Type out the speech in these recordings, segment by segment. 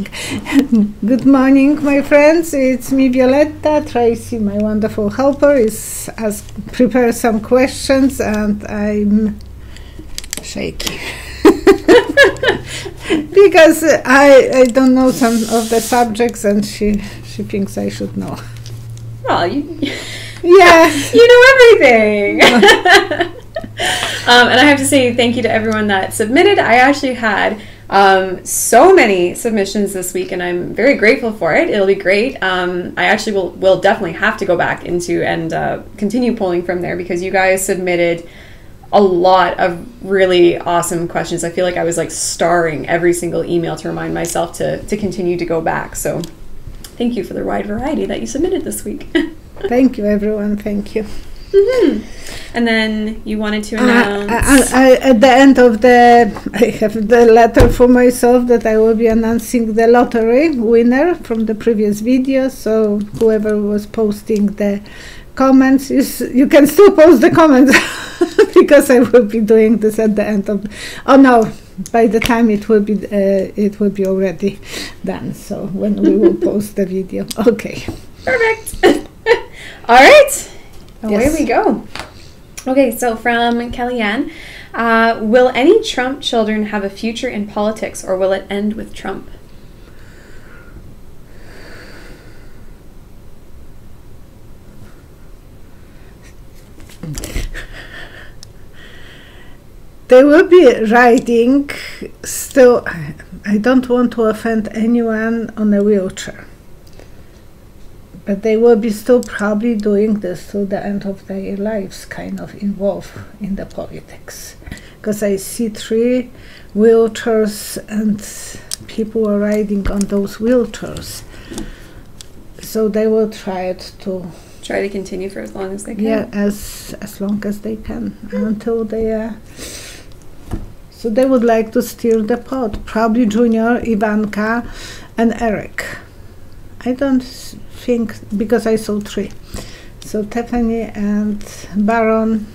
recording. Good morning, my friends. It's me, Violetta. Tracy, my wonderful helper, is prepare some questions, and I'm shaky because I don't know some of the subjects, and she thinks I should know. Well, yeah, you know everything. And I have to say thank you to everyone that submitted. I actually had so many submissions this week, and I'm very grateful for it. It'll be great. I actually will definitely have to go back into and continue pulling from there, because you guys submitted a lot of really awesome questions. I feel like I was like starring every single email to remind myself to continue to go back. So thank you for the wide variety that you submitted this week. Thank you, everyone. Thank you. Mm-hmm. And then you wanted to announce... at the end of I have the letter for myself that I will be announcing the lottery winner from the previous video. So whoever was posting the comments, you can still post the comments because I will be doing this at the end of... Oh no, by the time it will be already done. So when we will post the video. Okay. Perfect. All right. Away Yes. we go. Okay, so from Kellyanne, will any Trump children have a future in politics, or will it end with Trump? They will be riding still. I don't want to offend anyone on a wheelchair, but they will be still probably doing this till the end of their lives, kind of involved in the politics. Because I see 3 wheelchairs and people are riding on those wheelchairs. So they will try to continue for as long as they can. Yeah, as long as they can, until they are. So they would like to steer the pot. Probably Junior, Ivanka, and Eric. I don't think, because I saw 3. So Tiffany and Baron,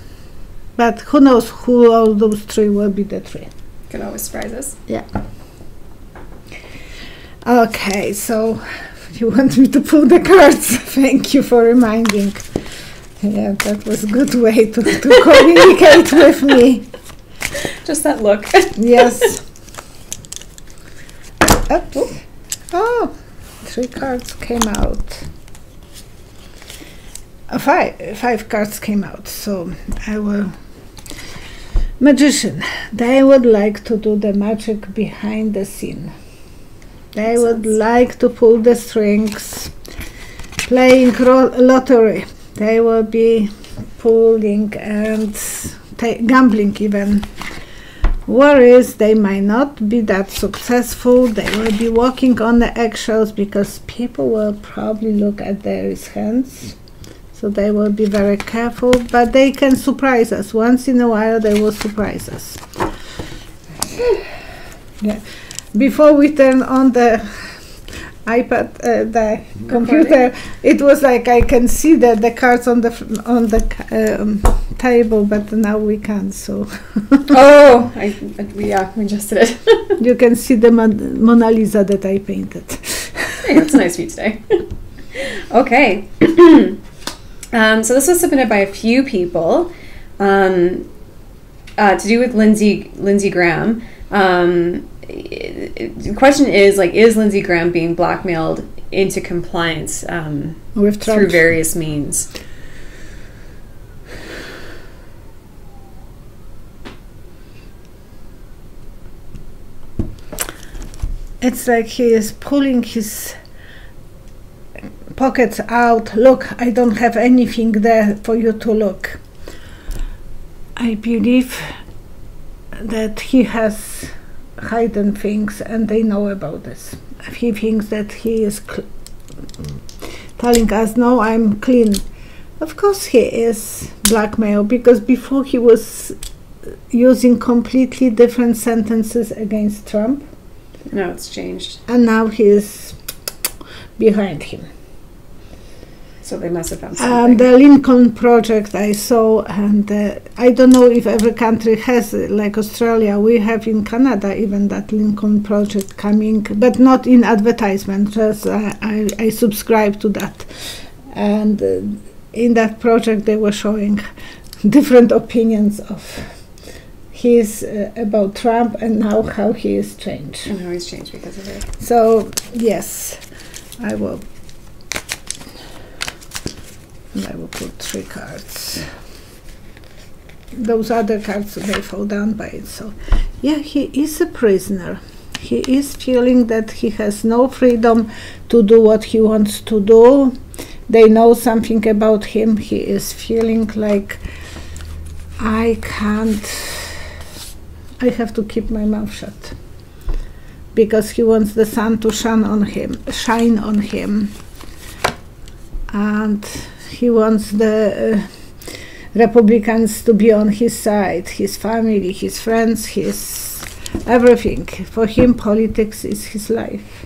but who knows who all those 3 will be the 3. Can always surprise us. Yeah. Okay, so you want me to pull the cards? Thank you for reminding. Yeah, that was a good way to communicate with me. Just that look. Yes. Oh, 3 cards came out. 5 cards came out. So I will. Magician. They would like to do the magic behind the scene. They would like to pull the strings, playing lottery. They will be pulling and gambling even. Worries, they might not be that successful. They will be walking on the eggshells because people will probably look at their hands. So they will be very careful, but they can surprise us. Once in a while they will surprise us. Yeah. Before we turn on the iPad, the computer, it was like I can see the cards on the table, but now we can't. So. Oh, yeah, we just did it. You can see the Mona Lisa that I painted. Hey, that's a nice view today. Okay. So this was submitted by a few people to do with Lindsey Graham. The question is, like, is Lindsey Graham being blackmailed into compliance with Trump through various means? It's like he is pulling his pockets out. Look, I don't have anything there for you to look. I believe that he has hidden things and they know about this. He thinks that he is telling us, no, I'm clean. Of course he is blackmail, because before he was using completely different sentences against Trump. No, it's changed. And now he is behind him. So they must have found something. The Lincoln Project I saw, and I don't know if every country has, like Australia, we have in Canada even that Lincoln Project coming, but not in advertisement, just I subscribe to that. And in that project they were showing different opinions of his about Trump and now how he is changed. And how he's changed because of it. So, yes, I will put 3 cards. Those other cards, they fall down by it. So, yeah, he is a prisoner. He is feeling that he has no freedom to do what he wants to do. They know something about him. He is feeling like, I have to keep my mouth shut. Because he wants the sun to shine on him. And he wants the Republicans to be on his side, his family, his friends, his everything. For him, politics is his life.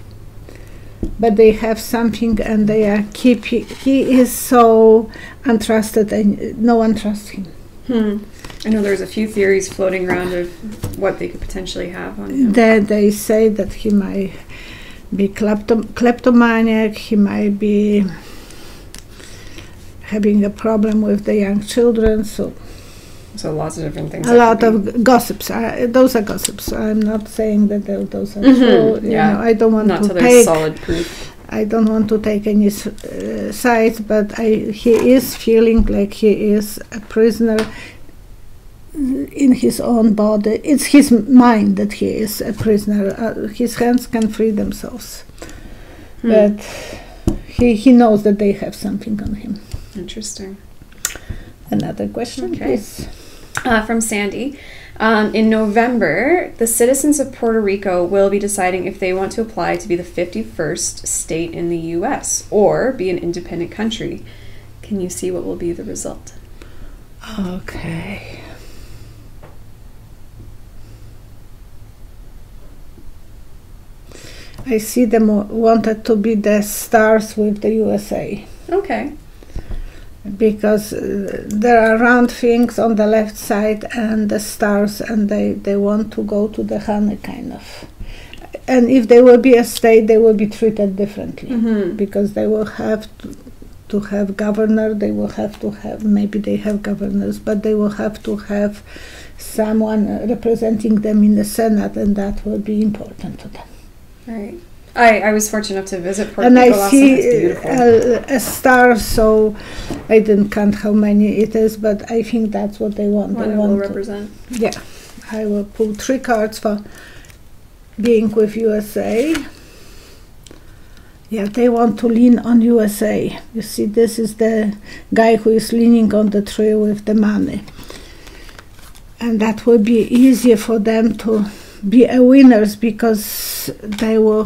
But they have something and they are keeping, he is so untrusted and no one trusts him. I know there's a few theories floating around of what they could potentially have on him. They say that he might be kleptomaniac, he might be having a problem with the young children, so lots of different things. A lot of gossips. Those are gossips. I'm not saying that those are true. Yeah. I don't want not to there's take solid proof. I don't want to take any sides, but he is feeling like he is a prisoner in his own body. It's his mind that he is a prisoner. His hands can free themselves, but he knows that they have something on him. Interesting. Another question, please. From Sandy. In November, the citizens of Puerto Rico will be deciding if they want to apply to be the 51st state in the U.S. or be an independent country. Can you see what will be the result? Okay. I see them wanted to be the stars with the USA. Okay. Because there are round things on the left side and the stars, and they want to go to the honey kind of. And if they will be a state, they will be treated differently because they will have to have governor, they will have to have, maybe they have governors, but they will have to have someone representing them in the Senate, and that will be important to them. Right. I was fortunate enough to visit Puerto and Rico I last see time. It's beautiful. a star, so I didn't count how many it is, but I think that's what they want. What they it want will to, represent. Yeah, I will pull 3 cards for being with USA. Yeah, they want to lean on USA. You see, this is the guy who is leaning on the tree with the money. And that will be easier for them to be a winners because they will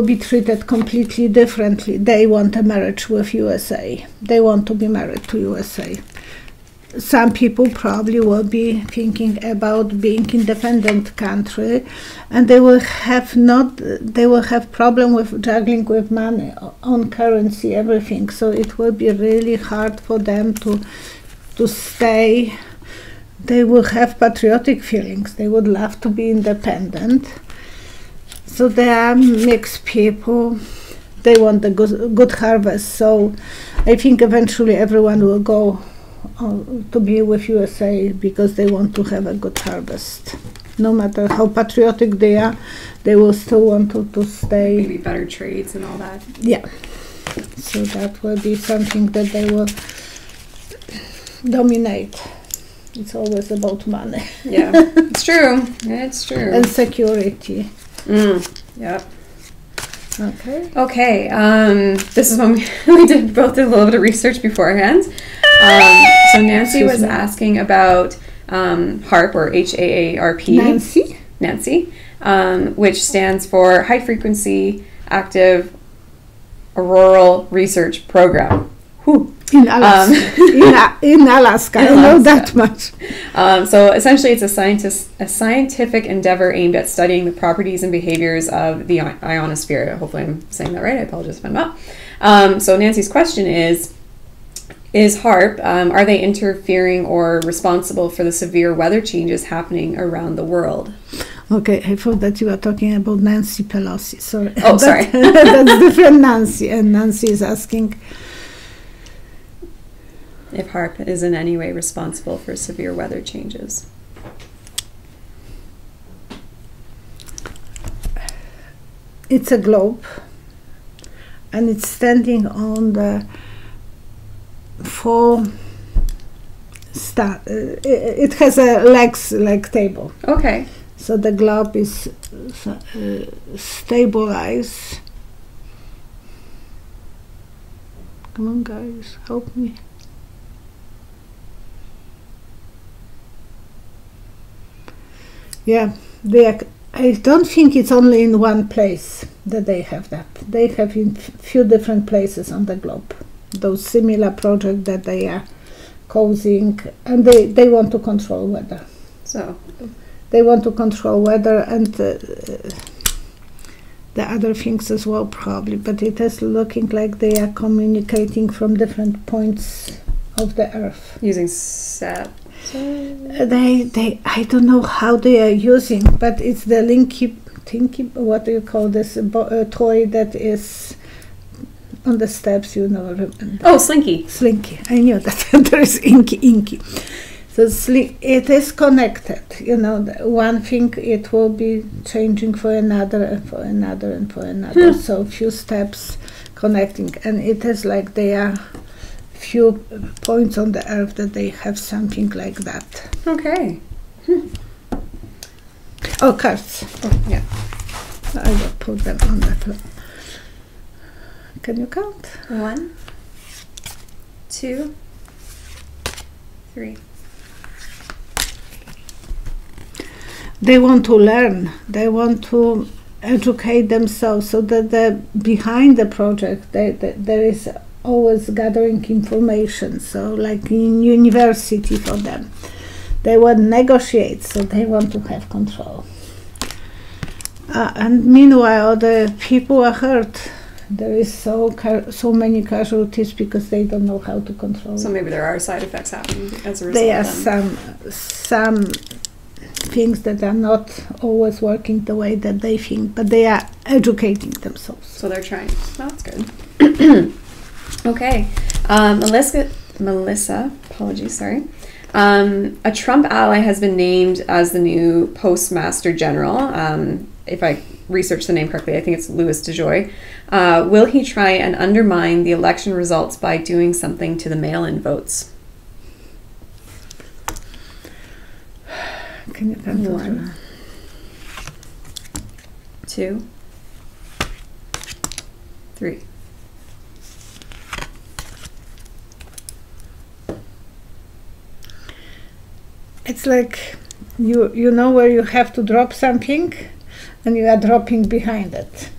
be treated completely differently. They want a marriage with USA. They want to be married to USA. Some people probably will be thinking about being independent country, and they will have problem with juggling with money, on currency, everything. So it will be really hard for them to stay. They will have patriotic feelings. They would love to be independent. So they are mixed people. They want a good harvest. So I think eventually everyone will go to be with USA because they want to have a good harvest. No matter how patriotic they are, they will still want to stay. Maybe better trades and all that. Yeah. So that will be something that they will dominate. It's always about money. Yeah, it's true. It's true. And security. Yep. Okay. Okay. This is when we both did a little bit of research beforehand. So Nancy was asking about HAARP, or HAARP. Nancy, which stands for High Frequency Active Auroral Research Program. In Alaska. In Alaska. I know that much. So essentially, it's a scientific endeavor aimed at studying the properties and behaviors of the ionosphere. Hopefully, I'm saying that right. I apologize if I'm not. So Nancy's question is HAARP, are they interfering or responsible for the severe weather changes happening around the world? Okay, I thought that you were talking about Nancy Pelosi. Sorry. Oh, sorry. That's different Nancy. And Nancy is asking if HAARP is in any way responsible for severe weather changes. It's a globe, and it's standing on the four it has a legs like table. Okay. So the globe is stabilized. Come on, guys, help me. Yeah, I don't think it's only in one place that they have that. They have in few different places on the globe. Those similar projects that they are causing, and they want to control weather. So they want to control weather and the other things as well, probably. But it is looking like they are communicating from different points of the Earth using sat. I don't know how they are using, but it's the Tinky, what do you call this toy that is on the steps, you know. Oh, Slinky. Slinky. I knew that. There is Inky. So it is connected. You know, one thing it will be changing for another and for another and for another. So few steps connecting, and it is like they are few points on the Earth that they have something like that. Okay. Oh, cards. Oh, yeah. I will put them on the floor. Can you count? 1, 2, 3. They want to learn. They want to educate themselves, so that behind the project there is always gathering information. So like in university for them, they want to negotiate, so they want to have control. And meanwhile, the people are hurt. There is so many casualties because they don't know how to control. So maybe there are side effects happening as a result. There are some things that are not always working the way that they think, but they are educating themselves. So they're trying. Oh, that's good. Okay. Melissa, apologies, sorry. A Trump ally has been named as the new Postmaster General. If I research the name correctly, I think it's Louis DeJoy. Will he try and undermine the election results by doing something to the mail-in votes? Can you count 1, 2, 3. It's like you know where you have to drop something, and you are dropping behind it.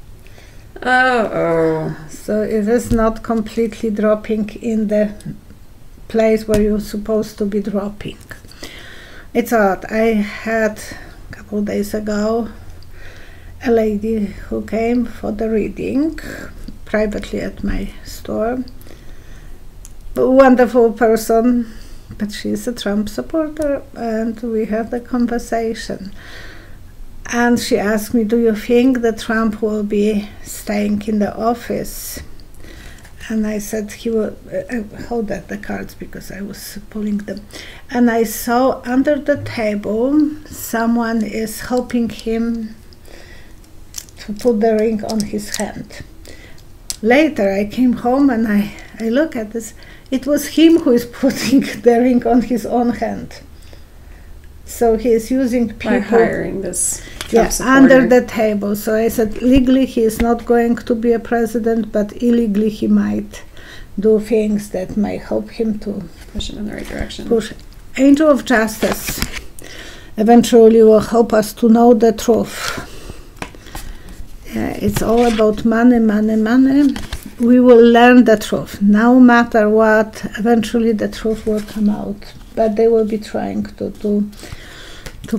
Oh. So it is not completely dropping in the place where you're supposed to be dropping. It's odd. I had a couple of days ago a lady who came for the reading privately at my store. A wonderful person, but she's a Trump supporter, and we had the conversation. And she asked me, do you think that Trump will be staying in the office? And I said he will. Hold up the cards because I was pulling them. And I saw under the table someone is helping him to put the ring on his hand. Later I came home and I look at this. It was him who is putting the ring on his own hand. So he is using people. By hiring this Trump supporter. Under the table. So I said legally he is not going to be a president, but illegally he might do things that might help him to push him in the right direction. Angel of Justice eventually will help us to know the truth. Yeah, it's all about money, money, money. we will learn the truth. No matter what, eventually the truth will come out. But they will be trying to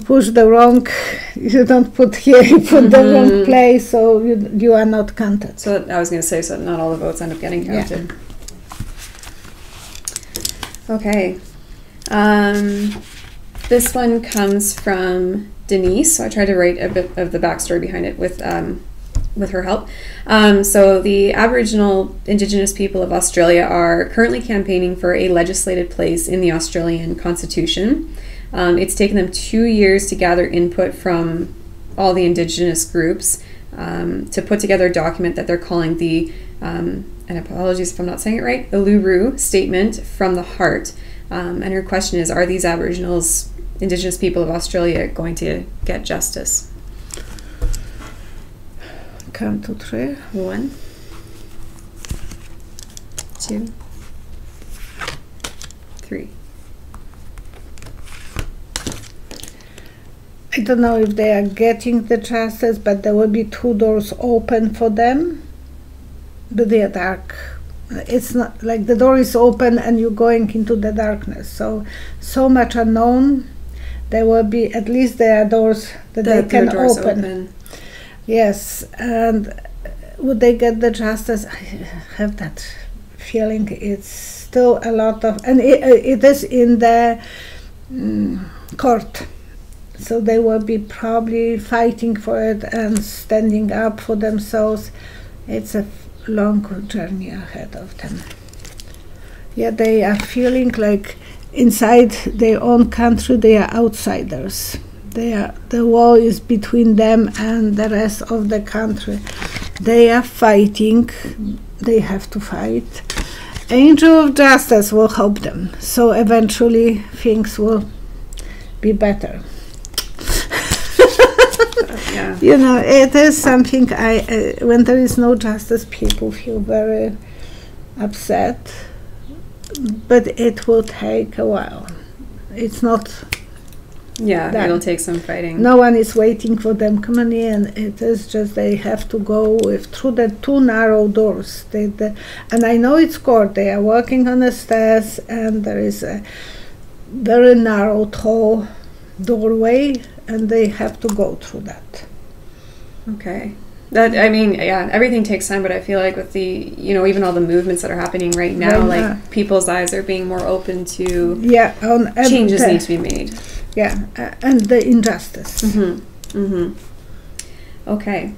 push the wrong. You don't put here, you put the wrong place, so you are not counted. So I was going to say, so not all the votes end up getting counted. Yeah. Okay. This one comes from Denise. So I tried to write a bit of the backstory behind it with her help. So the Aboriginal Indigenous people of Australia are currently campaigning for a legislated place in the Australian Constitution. It's taken them 2 years to gather input from all the Indigenous groups to put together a document that they're calling the, and apologies if I'm not saying it right, Uluru Statement from the Heart. And her question is, are these Aboriginals, Indigenous people of Australia, going to get justice? Count to 3. 1, 2, 3. I don't know if they are getting the justice, but there will be 2 doors open for them, but they are dark. It's not like the door is open and you're going into the darkness. So much unknown. There will be, at least there are doors that they can open. Yes, and would they get the justice? I have that feeling it's still a lot of, and it is in the court. So they will be probably fighting for it and standing up for themselves. It's a long journey ahead of them. Yeah, they are feeling like inside their own country they are outsiders. The wall is between them and the rest of the country. They are fighting. They have to fight. Angel of Justice will help them. So eventually things will be better. Yeah. You know, it is something when there is no justice, people feel very upset, but it will take a while. It's not. Yeah, done. It'll take some fighting. No one is waiting for them coming in. It is just they have to go through the 2 narrow doors. And I know it's court. They are working on the stairs, and there is a very narrow, tall doorway, and they have to go through that. Okay. I mean, yeah, everything takes time, but I feel like with the, even all the movements that are happening right now, people's eyes are being more open to changes need to be made. Yeah, and the injustice. Okay.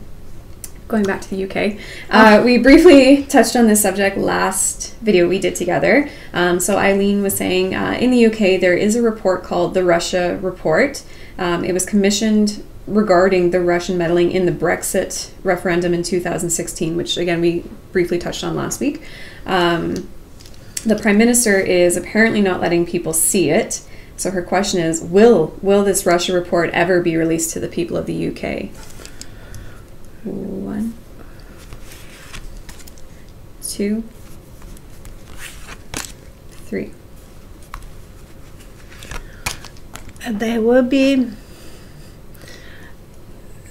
Going back to the UK. We briefly touched on this subject last video we did together. So Eileen was saying in the UK there is a report called the Russia Report. It was commissioned regarding the Russian meddling in the Brexit referendum in 2016, which again we briefly touched on last week. The Prime Minister is apparently not letting people see it. So her question is, will this Russia report ever be released to the people of the UK? 1, 2, 3. There will be,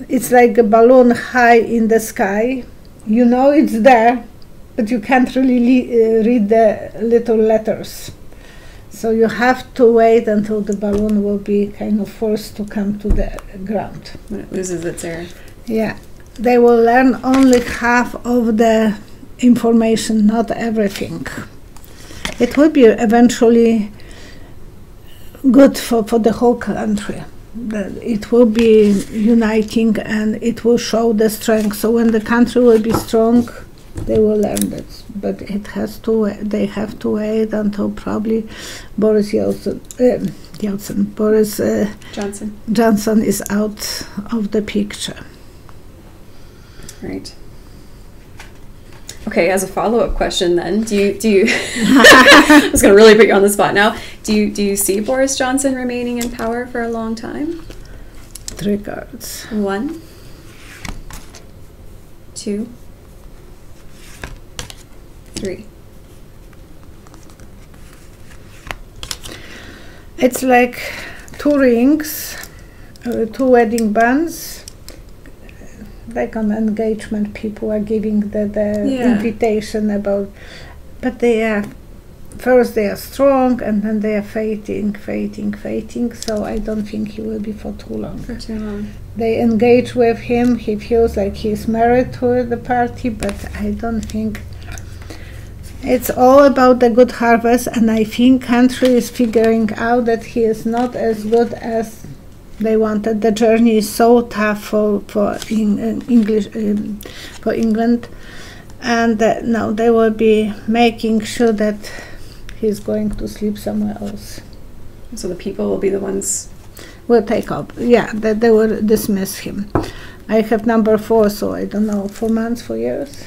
it's like a balloon high in the sky. You know it's there, but you can't really read the little letters. So you have to wait until the balloon will be kind of forced to come to the ground. When it loses its air. Yeah. They will learn only half of the information, not everything. It will be eventually good for the whole country. It will be uniting and it will show the strength. So when the country will be strong, they will learn that. But it has to. They have to wait until probably Boris Johnson is out of the picture. Right. Okay, as a follow-up question then, do you I was going to really put you on the spot now. Do you see Boris Johnson remaining in power for a long time? 3 cards. 1, 2, 3. It's like 2 rings, 2 wedding bands. like on engagement, people are giving the Yeah. invitation about, but they are, first they are strong and then they are fading. So I don't think he will be for too long. For too long. They engage with him, he feels like he's married to the party, but I don't think. It's all about the good harvest, and I think country is figuring out that he is not as good as they wanted. The journey is so tough for England, and now they will be making sure that he's going to sleep somewhere else. So the people will be the ones. Will take up. Yeah, that they will dismiss him. I have number 4, so I don't know, 4 months, 4 years.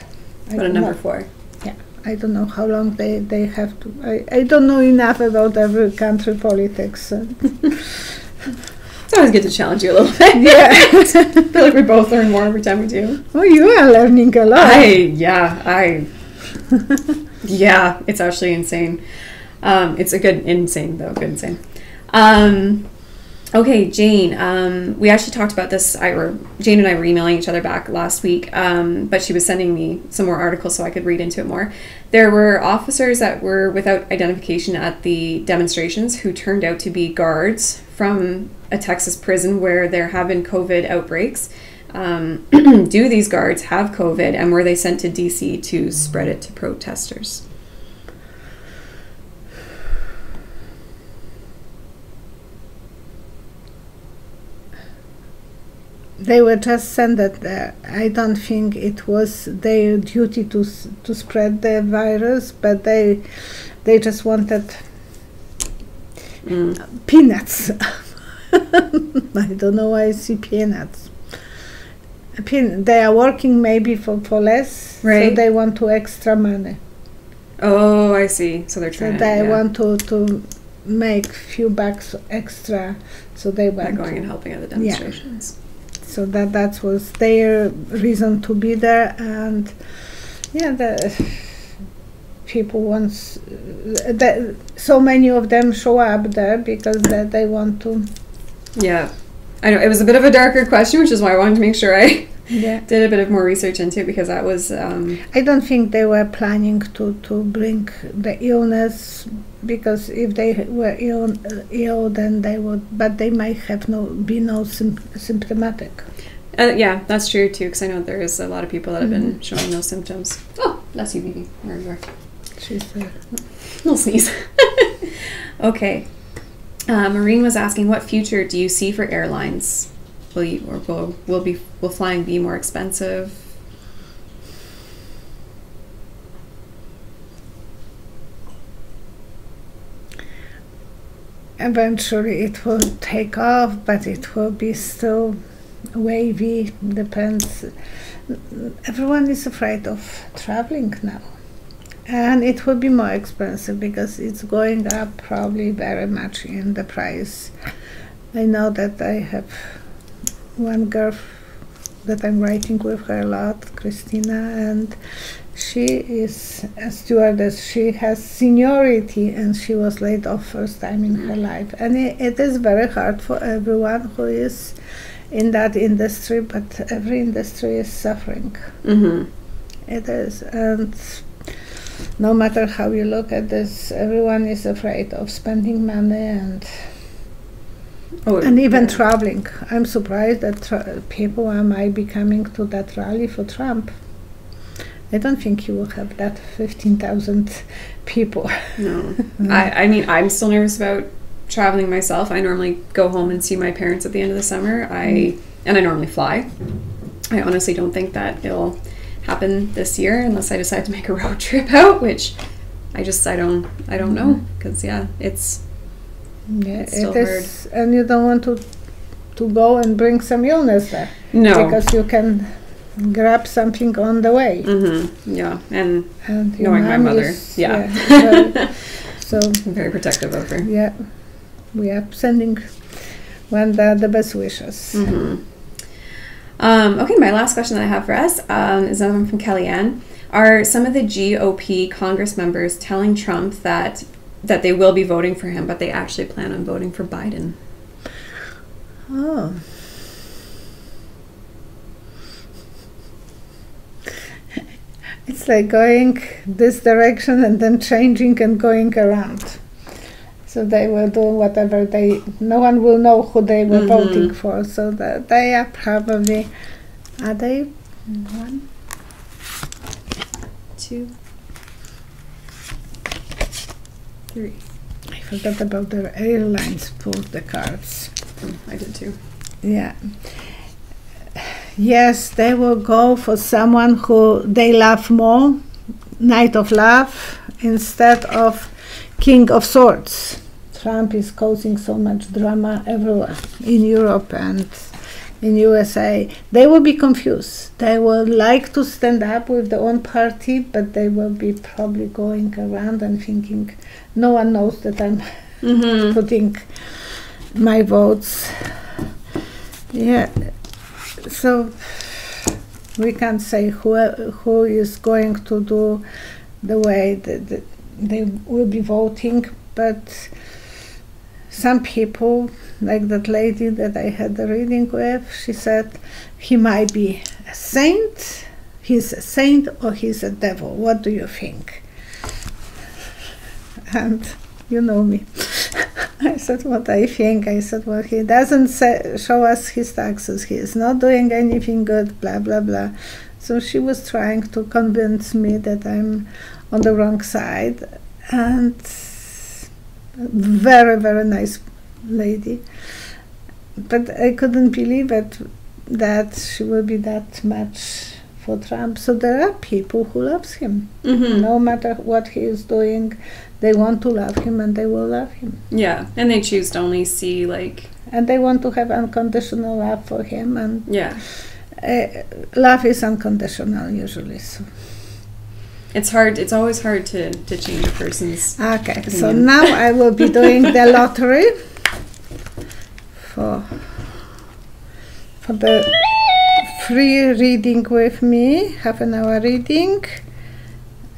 What a number 4. Yeah, I don't know how long they have to. I don't know enough about every country politics. It's always good to challenge you a little bit. Yeah. I feel like we both learn more every time we do. Oh, you are learning a lot. Yeah, it's actually insane. It's a good insane, though. Good insane. Okay, Jane. We actually talked about this. Jane and I were emailing each other back last week, but she was sending me some more articles so I could read into it more. There were officers that were without identification at the demonstrations who turned out to be guards from a Texas prison where there have been COVID outbreaks. Do these guards have COVID, and were they sent to DC to spread it to protesters? They were just sent that there. I don't think it was their duty to spread the virus, but they just wanted peanuts. I don't know why I see peanuts. They are working maybe for less, right? So they want to extra money. Oh, I see. So they're trying. So they want to make few bucks extra. So they went going and helping at the demonstrations. Yeah. So that was their reason to be there, and yeah, the people so many of them show up there because they want to. Yeah, I know it was a bit of a darker question, which is why I wanted to make sure I did a bit of more research into it, because that was. I don't think they were planning to bring the illness, because if they were ill, then they would, but they might have be symptomatic. Yeah, that's true too, because I know there is a lot of people that have been showing those symptoms. Oh, bless you, baby. There you are. She's there. Little sneeze. Okay. Maureen was asking, what future do you see for airlines? Will flying be more expensive? Eventually it will take off, but it will be still wavy. Depends. Everyone is afraid of traveling now, and it will be more expensive because it's going up probably very much in the price. I know that I have one girl that I'm writing with her a lot, Christina, and she is a stewardess. She has seniority, and she was laid off first time in her life. And it is very hard for everyone who is in that industry, but every industry is suffering. It is, and no matter how you look at this, everyone is afraid of spending money and even traveling. I'm surprised that people might be coming to that rally for Trump. I don't think you will have that 15,000 people. No. I mean, I'm still nervous about traveling myself. I normally go home and see my parents at the end of the summer. And I normally fly. I honestly don't think that it'll happen this year unless I decide to make a road trip out, which I don't know, because it's still hard. And you don't want to go and bring some illness there. No. Because you can grab something on the way. Yeah, and knowing my mother, so I'm very protective of her. Yeah, we are sending the best wishes. Okay, my last question that I have for us is another one from Kellyanne. Are some of the GOP Congress members telling Trump that they will be voting for him, but they actually plan on voting for Biden? Oh. It's like going this direction and then changing and going around. So they will do whatever no one will know who they were voting for. So that they are probably, are they 1, 2, 3. I forgot about the Airlines pulled the cards. I did too. Yeah. Yes, they will go for someone who they love more, Knight of Love, instead of King of Swords. Trump is causing so much drama everywhere, in Europe and in USA. They will be confused. They will like to stand up with their own party, but they will be probably going around and thinking, no one knows that I'm putting my votes. Yeah. So we can't say who is going to do the way that they will be voting, but some people, like that lady that I had a reading with, she said he might be a saint, he's a saint, or he's a devil. What do you think? And you know me. I said what I think. I said, well, he doesn't show us his taxes. He is not doing anything good, blah, blah, blah. So she was trying to convince me that I'm on the wrong side. And very, very nice lady. But I couldn't believe it, that she will be that much for Trump. So there are people who loves him. No matter what he is doing, they want to love him and they will love him. Yeah, and they choose to only see like... And they want to have unconditional love for him. And yeah, love is unconditional usually. So. It's hard. It's always hard to change a person's Okay, opinion. so now I will be doing the lottery for the free reading with me, half an hour reading.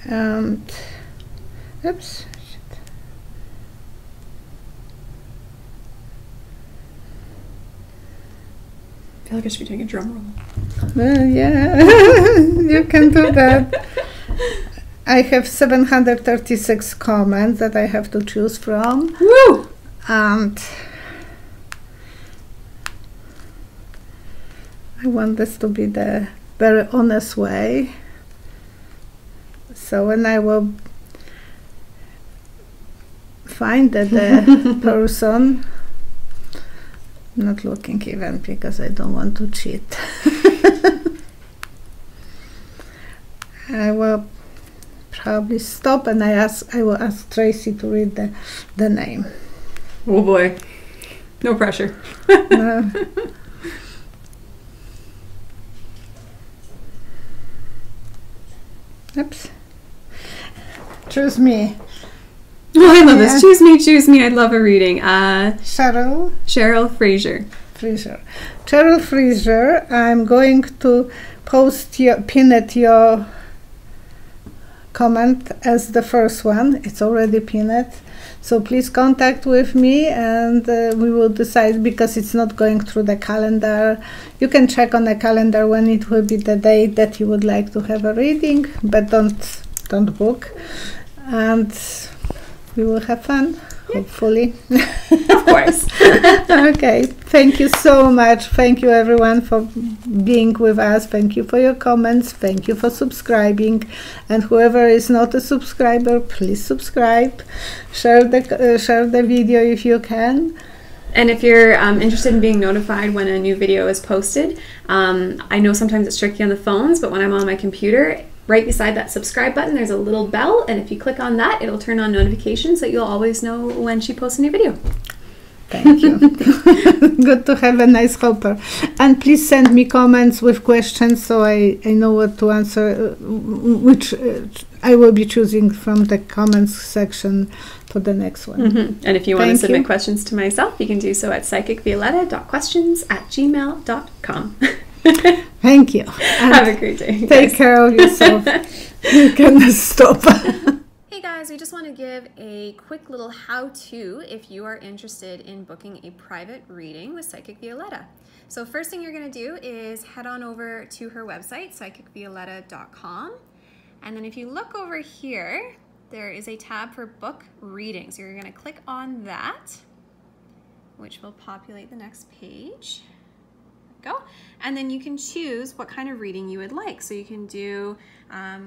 And oops. I feel like I should be doing a drum roll. Yeah, you can do that. I have 736 comments that I have to choose from. Woo! And I want this to be the very honest way. So when I will find that the person, not looking even because I don't want to cheat, I will probably stop and I will ask Tracy to read the name. Oh boy, no pressure. Oops. Choose me. Oh, I love this. Choose me. I'd love a reading. Cheryl Fraser. Cheryl Fraser, I'm going to pin your comment as the first one. It's already pinned. So please contact with me and we will decide, because it's not going through the calendar. You can check on the calendar when it will be the date that you would like to have a reading, but don't book. And we will have fun, hopefully. Of course. Okay, thank you so much. Thank you everyone for being with us. Thank you for your comments. Thank you for subscribing. And whoever is not a subscriber, please subscribe. Share the video if you can. And if you're interested in being notified when a new video is posted, I know sometimes it's tricky on the phones, but when I'm on my computer, right beside that subscribe button, there's a little bell, and if you click on that, it'll turn on notifications so you'll always know when she posts a new video. Thank you. Good to have a nice helper. And please send me comments with questions so I know what to answer, which I will be choosing from the comments section for the next one. And if you want to submit questions to myself, you can do so at psychicvioletta.questions@gmail.com. Thank you. Have a great day. Take care of yourself. You can stop. Hey guys, we just want to give a quick little how-to if you are interested in booking a private reading with Psychic Violetta. So first thing you're going to do is head on over to her website, psychicvioletta.com, And then if you look over here, there is a tab for book reading. So you're going to click on that, which will populate the next page. Go. And then you can choose what kind of reading you would like. So you can do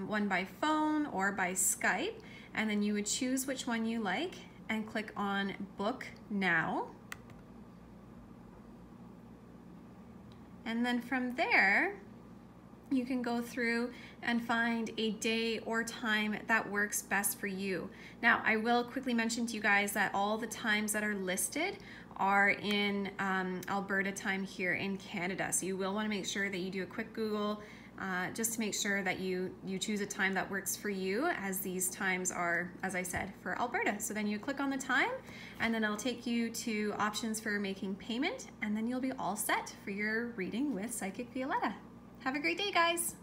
one by phone or by Skype, and then you would choose which one you like and click on Book Now. And then from there, you can go through and find a day or time that works best for you. Now, I will quickly mention to you guys that all the times that are listed are in Alberta time here in Canada. So you will want to make sure that you do a quick Google just to make sure that you choose a time that works for you, as these times are, as I said, for Alberta. So then you click on the time, and then it'll take you to options for making payment, and then you'll be all set for your reading with Psychic Violetta. Have a great day, guys.